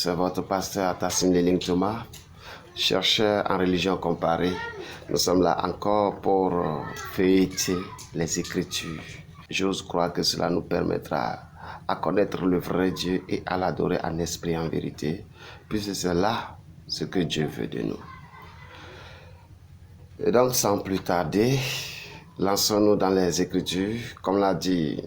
c'est votre pasteur Tassim Leling Thomas, chercheur en religion comparée. Nous sommes là encore pour feuilleter les Écritures. J'ose croire que cela nous permettra à connaître le vrai Dieu et à l'adorer en esprit et en vérité, puisque c'est là ce que Dieu veut de nous. Et donc, sans plus tarder, lançons-nous dans les Écritures. Comme l'a dit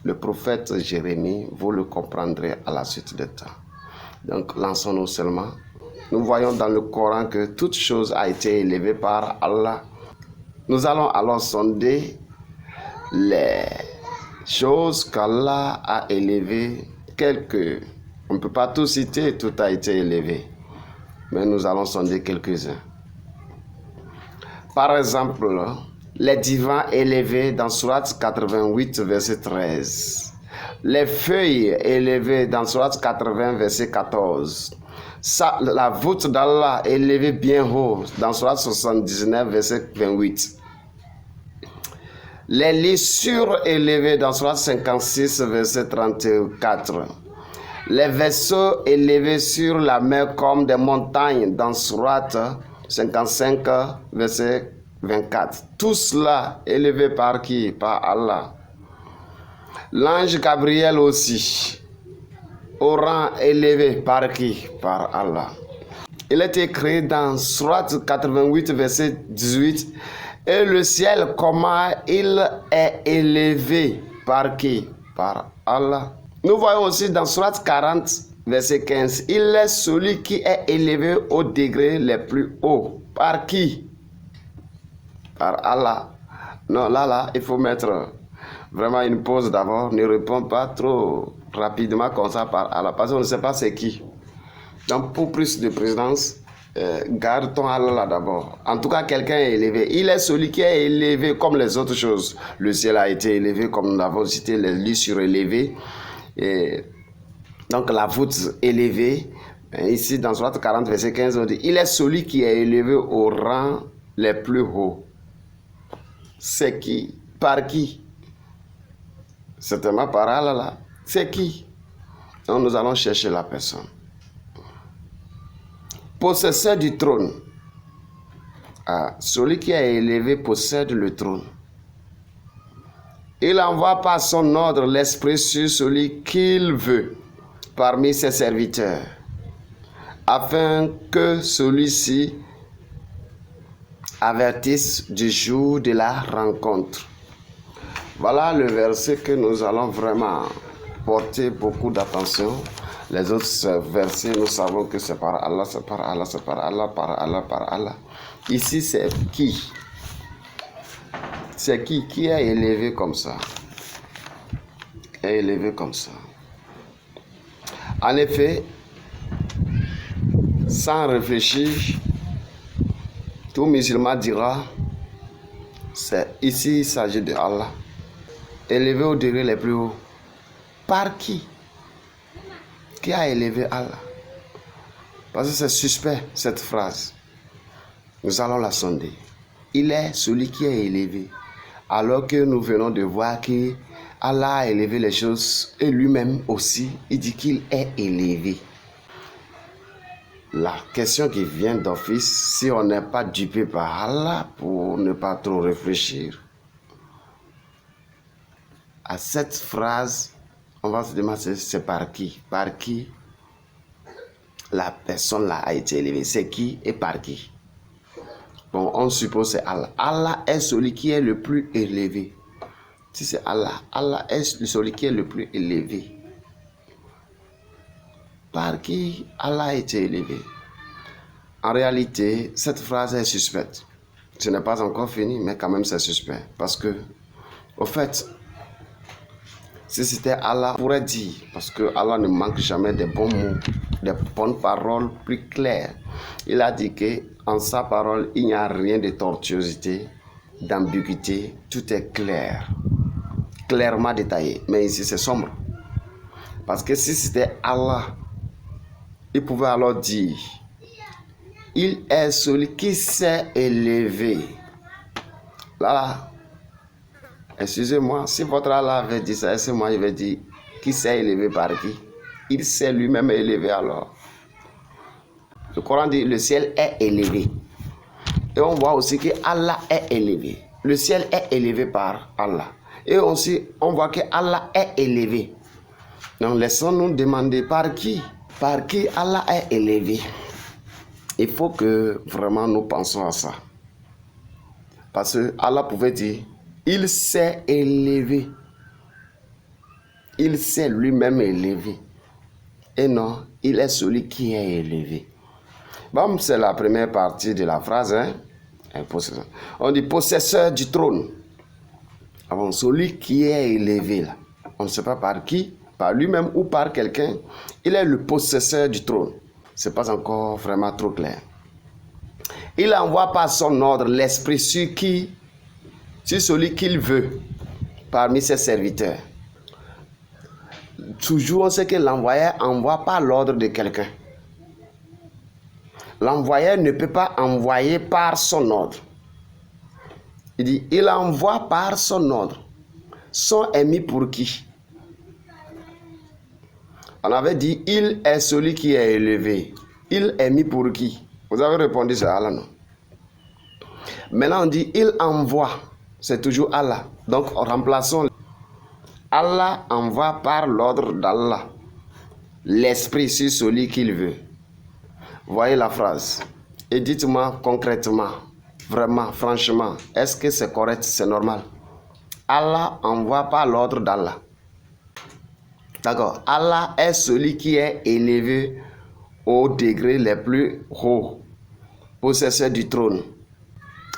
le prophète Jérémie, vous le comprendrez à la suite du temps. Donc, lançons-nous seulement. Nous voyons dans le Coran que toute chose a été élevée par Allah. Nous allons alors sonder les choses qu'Allah a élevées. On ne peut pas tout citer, tout a été élevé. Mais nous allons sonder quelques-uns. Par exemple, les divans élevés dans Sourate 88, verset 13. Les feuilles élevées dans Sourate 80, verset 14. La voûte d'Allah élevée bien haut dans Sourate 79, verset 28. Les lissures élevées dans Sourate 56, verset 34. Les vaisseaux élevés sur la mer comme des montagnes dans Sourate 55, verset 24. Tout cela élevé par qui? Par Allah. L'ange Gabriel aussi, au rang élevé par qui? Par Allah. Il est écrit dans Sourate 88, verset 18. Et le ciel, comment il est élevé par qui? Par Allah. Nous voyons aussi dans Sourate 40, verset 15. Il est celui qui est élevé au degré les plus hauts. Par qui? Par Allah. Non, là, il faut mettre vraiment une pause d'abord. Ne réponds pas trop rapidement comme ça par Allah, parce qu'on ne sait pas c'est qui. Donc, pour plus de présidence, garde ton Allah là d'abord. En tout cas, quelqu'un est élevé. Il est celui qui est élevé comme les autres choses. Le ciel a été élevé, comme nous l'avons cité, les lits surélevés. Et donc, la voûte élevée. Ici, dans Sourate 40, verset 15, on dit, il est celui qui est élevé au rang les plus hauts. C'est qui? Par qui? Certainement par Allah là. C'est qui? Donc, nous allons chercher la personne. Possesseur du trône. Celui qui est élevé possède le trône. Il envoie par son ordre l'esprit sur celui qu'il veut parmi ses serviteurs, afin que celui-ci avertisse du jour de la rencontre. Voilà le verset que nous allons vraiment porter beaucoup d'attention. Les autres versets, nous savons que c'est par Allah, c'est par Allah, c'est par Allah, par Allah, par Allah. Ici, c'est qui? C'est qui? Qui est élevé comme ça? Est élevé comme ça. En effet, sans réfléchir, tout musulman dira, ici il s'agit de Allah, élevé au degré les plus hauts. Par qui? Qui a élevé Allah? Parce que c'est suspect cette phrase. Nous allons la sonder. Il est celui qui est élevé. Alors que nous venons de voir que Allah a élevé les choses et lui-même aussi, il dit qu'il est élevé. La question qui vient d'office, si on n'est pas dupé par Allah pour ne pas trop réfléchir à cette phrase, on va se demander c'est par qui? Par qui la personne là a été élevée? C'est qui et par qui? Bon, on suppose c'est Allah. Allah est celui qui est le plus élevé. Si c'est Allah, Allah est celui qui est le plus élevé. Par qui Allah a été élevé? En réalité, cette phrase est suspecte. Ce n'est pas encore fini, mais quand même c'est suspect. Parce que, au fait, si c'était Allah, on pourrait dire, parce que Allah ne manque jamais de bons mots, de bonnes paroles plus claires. Il a dit qu'en sa parole, il n'y a rien de tortuosité, d'ambiguïté, tout est clair, clairement détaillé. Mais ici, c'est sombre. Parce que si c'était Allah, il pouvait alors dire, il est celui qui s'est élevé. Là, excusez-moi, si votre Allah avait dit ça, est-ce que moi je vais dire qui s'est élevé par qui? Il s'est lui-même élevé alors. Le Coran dit le ciel est élevé. Et on voit aussi que Allah est élevé. Le ciel est élevé par Allah. Et aussi, on voit que Allah est élevé. Donc, laissons-nous demander par qui? Par qui Allah est élevé? Il faut que vraiment nous pensions à ça. Parce que Allah pouvait dire, il s'est élevé. Il s'est lui-même élevé. Et non, il est celui qui est élevé. Bon, c'est la première partie de la phrase. Hein? On dit possesseur du trône. Avant, celui qui est élevé là. On ne sait pas par qui, par lui-même ou par quelqu'un. Il est le possesseur du trône. Ce n'est pas encore vraiment trop clair. Il envoie par son ordre l'esprit sur celui qu'il veut parmi ses serviteurs. Toujours on sait que l'envoyeur envoie par l'ordre de quelqu'un. L'envoyeur ne peut pas envoyer par son ordre. Il dit, il envoie par son ordre. Son est mis pour qui? On avait dit, il est celui qui est élevé. Il est mis pour qui? Vous avez répondu, c'est Allah, non? Maintenant, on dit, il envoie. C'est toujours Allah. Donc, remplaçons. Allah envoie par l'ordre d'Allah l'esprit sur celui qu'il veut. Voyez la phrase. Et dites-moi concrètement, vraiment, franchement, est-ce que c'est correct, c'est normal? Allah envoie par l'ordre d'Allah. D'accord. Allah est celui qui est élevé au degré les plus hauts, possesseur du trône.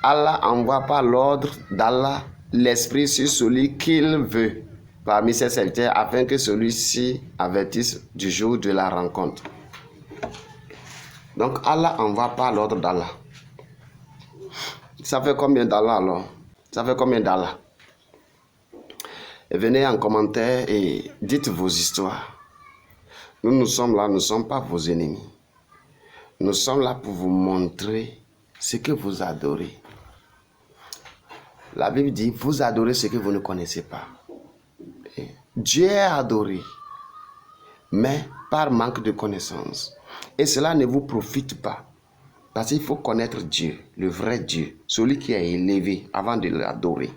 Allah envoie par l'ordre d'Allah l'esprit sur celui qu'il veut parmi ses serviteurs afin que celui-ci avertisse du jour de la rencontre. Donc Allah envoie par l'ordre d'Allah. Ça fait combien d'Allah alors? Ça fait combien d'Allah? Et venez en commentaire et dites vos histoires. Nous sommes là, nous ne sommes pas vos ennemis. Nous sommes là pour vous montrer ce que vous adorez. La Bible dit, vous adorez ce que vous ne connaissez pas. Et Dieu est adoré, mais par manque de connaissance. Et cela ne vous profite pas. Parce qu'il faut connaître Dieu, le vrai Dieu, celui qui est élevé avant de l'adorer.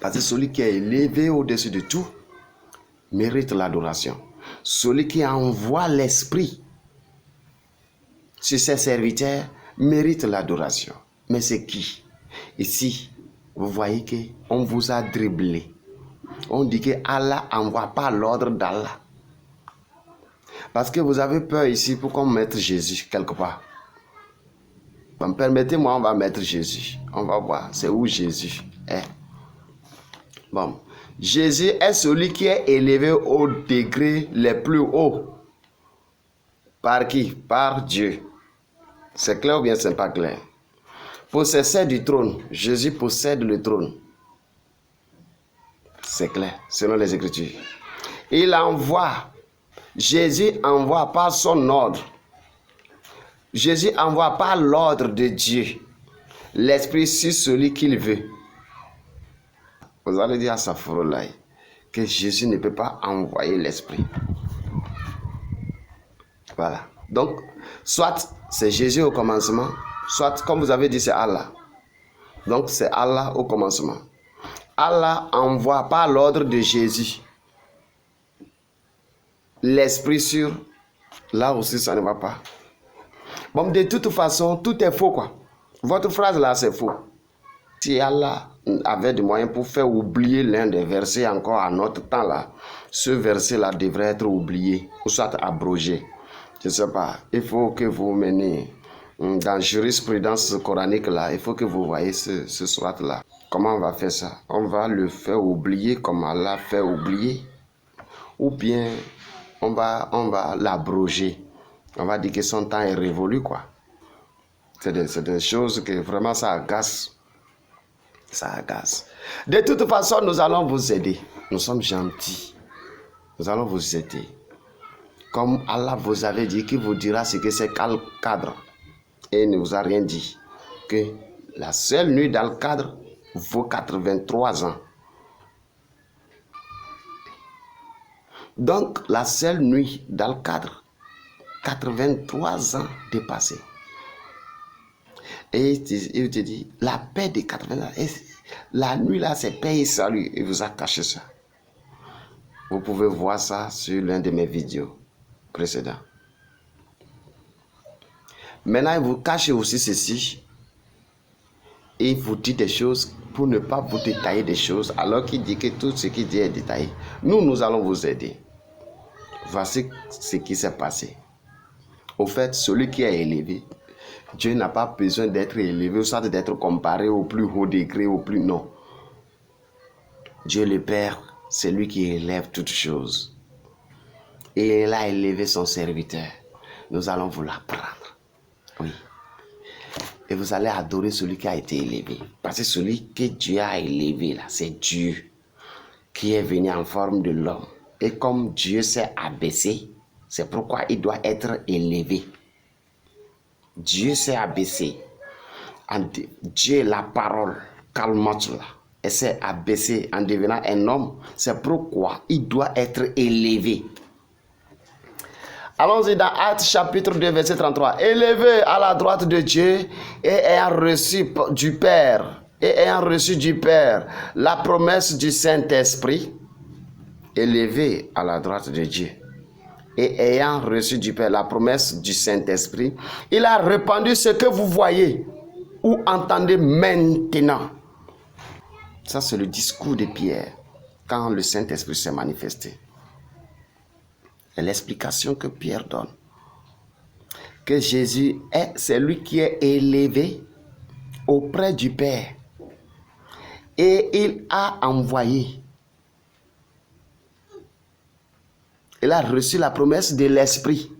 Parce que celui qui est élevé au-dessus de tout mérite l'adoration. Celui qui envoie l'esprit sur ses serviteurs mérite l'adoration. Mais c'est qui? Ici, vous voyez qu'on vous a dribblé. On dit que Allah envoie pas l'ordre d'Allah. Parce que vous avez peur ici pour qu'on mette Jésus quelque part. Bon, permettez-moi, on va mettre Jésus. On va voir, c'est où Jésus est. Bon, Jésus est celui qui est élevé au degré les plus hauts. Par qui? Par Dieu. C'est clair ou bien c'est pas clair? Possesseur du trône. Jésus possède le trône. C'est clair, selon les Écritures. Il envoie. Jésus envoie par son ordre. Jésus envoie par l'ordre de Dieu l'esprit sur celui qu'il veut. Vous allez dire à Safroulaye que Jésus ne peut pas envoyer l'esprit. Voilà. Donc, soit c'est Jésus au commencement, soit, comme vous avez dit, c'est Allah. Donc, c'est Allah au commencement. Allah envoie par l'ordre de Jésus l'esprit sur... Là aussi, ça ne va pas. Bon, de toute façon, tout est faux, quoi. Votre phrase là, c'est faux. Si Allah avait des moyens pour faire oublier l'un des versets encore à notre temps là, ce verset là devrait être oublié ou soit abrogé. Je ne sais pas. Il faut que vous meniez dans la jurisprudence coranique là, il faut que vous voyez ce soit là. Comment on va faire ça? On va le faire oublier comme Allah fait oublier, ou bien on va l'abroger. On va dire que son temps est révolu, quoi. C'est des choses que vraiment ça agace. Ça agace. De toute façon, nous allons vous aider. Nous sommes gentils. Nous allons vous aider. Comme Allah vous avait dit, qu'il vous dira ce que c'est qu'Al-Qadr. Et il ne vous a rien dit. Que la seule nuit d'Al-Qadr vaut 83 ans. Donc, la seule nuit d'Al-Qadr 83 ans dépassés. Et il te dit, la paix de 80 ans, la nuit là, c'est paix et salut. Il vous a caché ça. Vous pouvez voir ça sur l'un de mes vidéos précédentes. Maintenant, il vous cache aussi ceci. Et il vous dit des choses pour ne pas vous détailler des choses, alors qu'il dit que tout ce qu'il dit est détaillé. Nous allons vous aider. Voici ce qui s'est passé. Au fait, celui qui est élevé, Dieu n'a pas besoin d'être élevé, ou soit d'être comparé au plus haut degré, au plus non. Dieu le Père, c'est lui qui élève toutes choses. Et il a élevé son serviteur. Nous allons vous l'apprendre. Oui. Et vous allez adorer celui qui a été élevé. Parce que celui que Dieu a élevé, là, c'est Dieu qui est venu en forme de l'homme. Et comme Dieu s'est abaissé, c'est pourquoi il doit être élevé. Dieu s'est abaissé. Dieu, la parole, calmate là, elle s'est abaissée en devenant un homme. C'est pourquoi il doit être élevé. Allons-y dans Actes chapitre 2, verset 33. Élevé à la droite de Dieu et ayant reçu du Père, la promesse du Saint-Esprit. Élevé à la droite de Dieu et ayant reçu du Père la promesse du Saint-Esprit, il a répandu ce que vous voyez ou entendez maintenant. Ça, c'est le discours de Pierre quand le Saint-Esprit s'est manifesté. Et l'explication que Pierre donne, que Jésus c'est lui qui est élevé auprès du Père et il a envoyé. Il a reçu la promesse de l'Esprit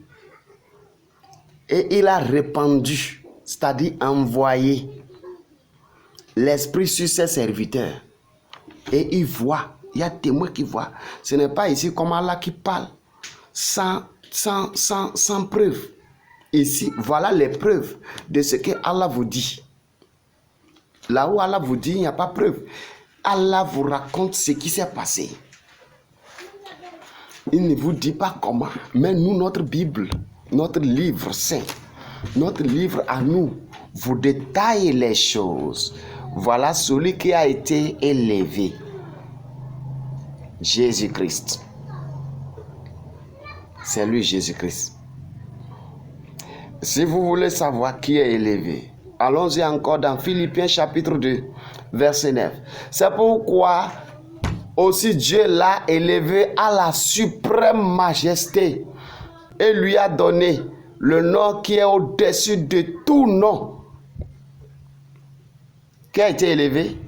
et il a répandu, c'est-à-dire envoyé l'Esprit sur ses serviteurs. Et il voit, il y a témoins qui voient. Ce n'est pas ici comme Allah qui parle sans preuve. Ici, voilà les preuves de ce que Allah vous dit. Là où Allah vous dit, il n'y a pas de preuve. Allah vous raconte ce qui s'est passé. Il ne vous dit pas comment, mais nous, notre Bible, notre livre saint, notre livre à nous, vous détaille les choses. Voilà celui qui a été élevé, Jésus-Christ. C'est lui, Jésus-Christ. Si vous voulez savoir qui est élevé, allons-y encore dans Philippiens chapitre 2, verset 9. C'est pourquoi aussi Dieu l'a élevé à la suprême majesté et lui a donné le nom qui est au-dessus de tout nom. Qui a été élevé?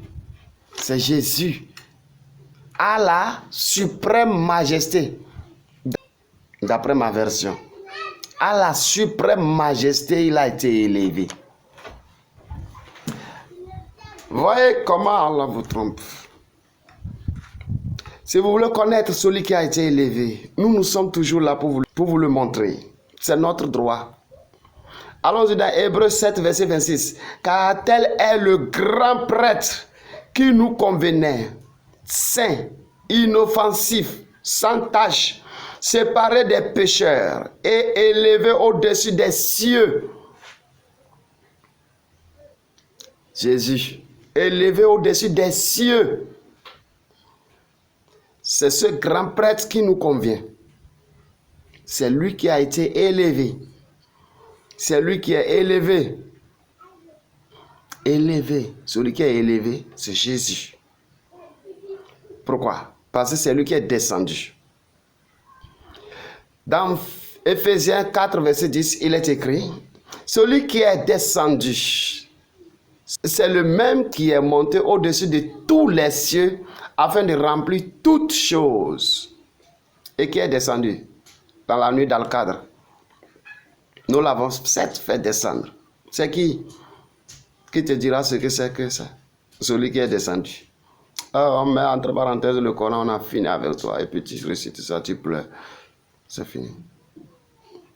C'est Jésus. À la suprême majesté. D'après ma version. À la suprême majesté, il a été élevé. Voyez comment Allah vous trompe. Si vous voulez connaître celui qui a été élevé, nous sommes toujours là pour vous le montrer. C'est notre droit. Allons-y dans Hébreux 7, verset 26. Car tel est le grand prêtre qui nous convenait, saint, inoffensif, sans tache, séparé des pécheurs et élevé au-dessus des cieux. Jésus, élevé au-dessus des cieux. C'est ce grand prêtre qui nous convient. C'est lui qui a été élevé. C'est lui qui est élevé. Élevé. Celui qui est élevé, c'est Jésus. Pourquoi? Parce que c'est lui qui est descendu. Dans Éphésiens 4, verset 10, il est écrit, celui qui est descendu, c'est le même qui est monté au-dessus de tous les cieux afin de remplir toutes choses. Et qui est descendu dans la nuit dans le cadre. Nous l'avons fait descendre. C'est qui te dira ce que c'est que ça? Celui qui est descendu. On met entre parenthèses le Coran, on a fini avec toi. Et puis tu récites ça, tu pleures. C'est fini.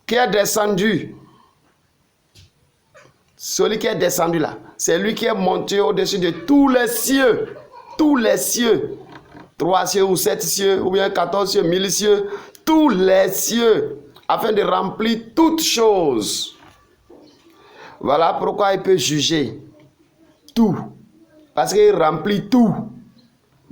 Qui est descendu? Celui qui est descendu là, c'est lui qui est monté au-dessus de tous les cieux. Tous les cieux. 3 cieux ou 7 cieux, ou bien 14 cieux, 1000 cieux. Tous les cieux. afin de remplir toutes choses. Voilà pourquoi il peut juger tout. Parce qu'il remplit tout.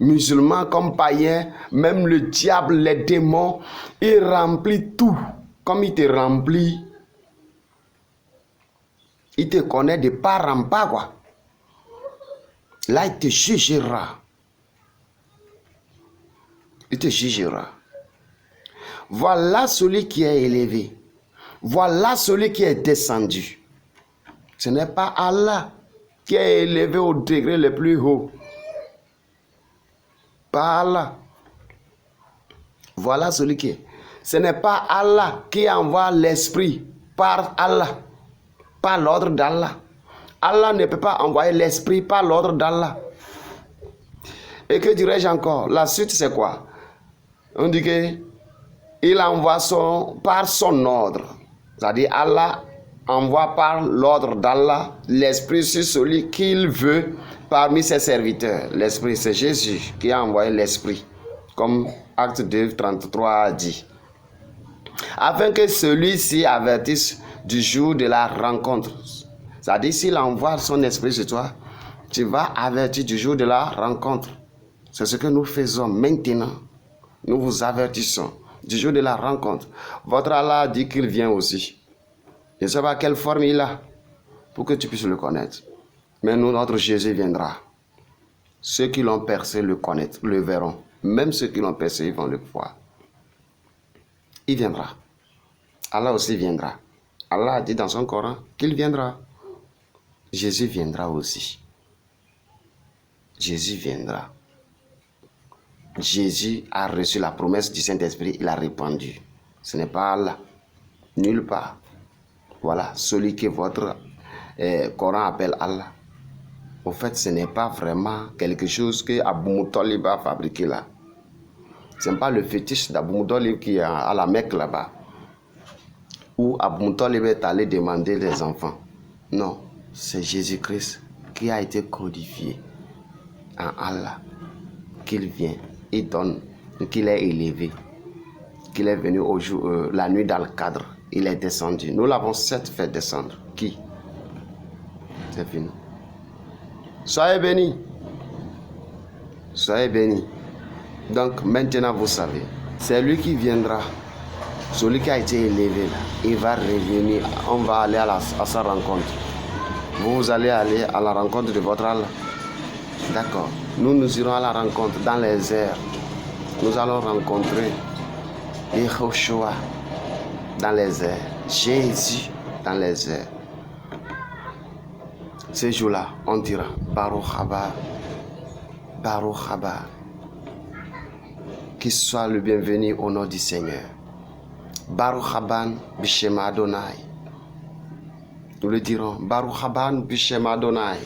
Musulmans comme païens, même le diable, les démons, il remplit tout. Comme il te remplit, il te connaît de part en part, quoi. Là, il te jugera. Il te jugera. Voilà celui qui est élevé. Voilà celui qui est descendu. Ce n'est pas Allah qui est élevé au degré le plus haut. Pas Allah. Voilà celui qui est. Ce n'est pas Allah qui envoie l'esprit par Allah, par l'ordre d'Allah. Allah ne peut pas envoyer l'esprit par l'ordre d'Allah. Et que dirais-je encore? La suite, c'est quoi? On dit qu'il envoie par son ordre. C'est-à-dire Allah envoie par l'ordre d'Allah l'esprit sur celui qu'il veut parmi ses serviteurs. L'esprit, c'est Jésus qui a envoyé l'esprit, comme Acte 2, 33 a dit. Afin que celui-ci avertisse du jour de la rencontre. C'est-à-dire, s'il envoie son esprit sur toi, tu vas avertir du jour de la rencontre. C'est ce que nous faisons maintenant. Nous vous avertissons du jour de la rencontre. Votre Allah dit qu'il vient aussi. Je ne sais pas quelle forme il a pour que tu puisses le connaître. Mais nous, notre Jésus viendra. Ceux qui l'ont percé le connaîtront, le verront. Même ceux qui l'ont percé, ils vont le voir. Il viendra. Allah aussi viendra. Allah a dit dans son Coran qu'il viendra. Jésus viendra aussi. Jésus viendra. Jésus a reçu la promesse du Saint-Esprit, il a répandu. Ce n'est pas Allah. Nulle part. Voilà, celui que votre Coran appelle Allah. Au fait, ce n'est pas vraiment quelque chose que Abou Moutalib a fabriqué là. Ce n'est pas le fétiche d'Abou Moutalib qui est à la Mecque là-bas. Où Abou Moutalib est allé demander des enfants. Non, c'est Jésus-Christ qui a été codifié en Allah. Qu'il vient, il donne, qu'il est élevé, qu'il est venu au jour, la nuit dans le cadre. Il est descendu. Nous l'avons certes fait descendre. Qui? C'est fini. Soyez bénis. Soyez bénis. Donc maintenant vous savez, c'est lui qui viendra. Celui qui a été élevé là, il va revenir. On va aller à sa rencontre. Vous allez aller à la rencontre de votre Allah. D'accord. Nous irons à la rencontre dans les airs. Nous allons rencontrer Yehoshua dans les airs. Jésus dans les airs. Ce jour-là, on dira Baruch Haba, Baruch Haba. Qu'il soit le bienvenu au nom du Seigneur. Baruch Haban Bishem Adonai. Nous le dirons. Baruch Haban Bishem Adonai.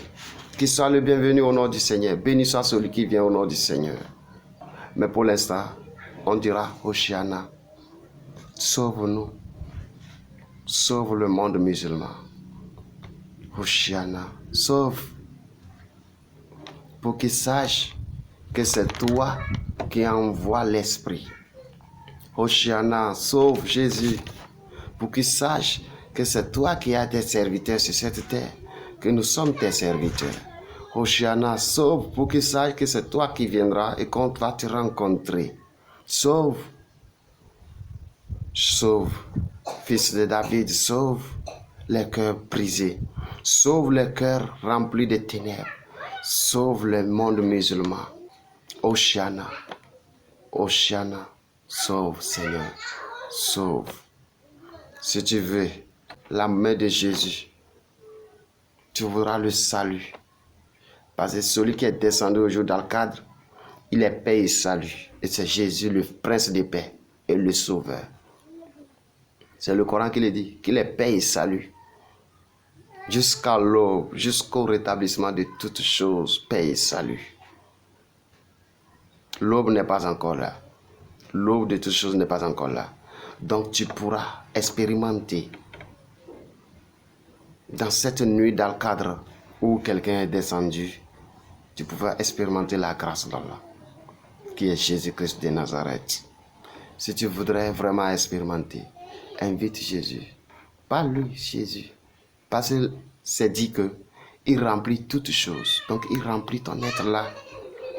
Qu'il soit le bienvenu au nom du Seigneur. Béni soit celui qui vient au nom du Seigneur. Mais pour l'instant, on dira Hoshiana. Sauve-nous. Sauve le monde musulman. Hoshiana. Sauve. Pour qu'il sache que c'est toi qui envoie l'esprit. Hoshiana, sauve Jésus. Pour qu'il sache que c'est toi qui as des serviteurs sur cette terre. Que nous sommes tes serviteurs. Hoshiana, sauve pour qu'il sache que c'est toi qui viendras et qu'on va te rencontrer. Sauve. Sauve. Fils de David, sauve les cœurs brisés. Sauve les cœurs remplis de ténèbres. Sauve le monde musulman. Hoshiana. Hoshiana. Sauve, Seigneur. Sauve. Si tu veux la main de Jésus, tu verras le salut. Parce que celui qui est descendu au jour dans le cadre, il est paix et salut. Et c'est Jésus, le prince de paix et le sauveur. C'est le Coran qui le dit, qu'il est paix et salut. Jusqu'à l'aube, jusqu'au rétablissement de toutes choses, paix et salut. L'aube n'est pas encore là. L'aube de toutes choses n'est pas encore là. Donc tu pourras expérimenter dans cette nuit dans le cadre où quelqu'un est descendu, tu pourras expérimenter la grâce d'Allah, qui est Jésus-Christ de Nazareth. Si tu voudrais vraiment expérimenter, invite Jésus. Pas lui, Jésus. Parce que c'est dit que il remplit toutes choses. Donc il remplit ton être là.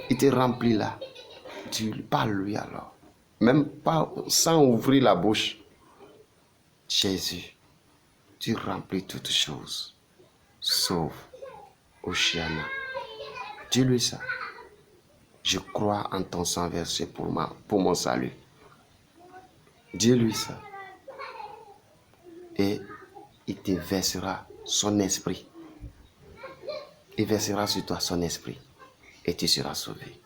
Il te remplit là. Parle-lui alors. Même pas sans ouvrir la bouche. Jésus, tu remplis toutes choses. Sauf Oceana. Dis-lui ça. Je crois en ton sang versé pour mon salut. Dis-lui ça. Et il te versera son esprit. Il versera sur toi son esprit. Et tu seras sauvé.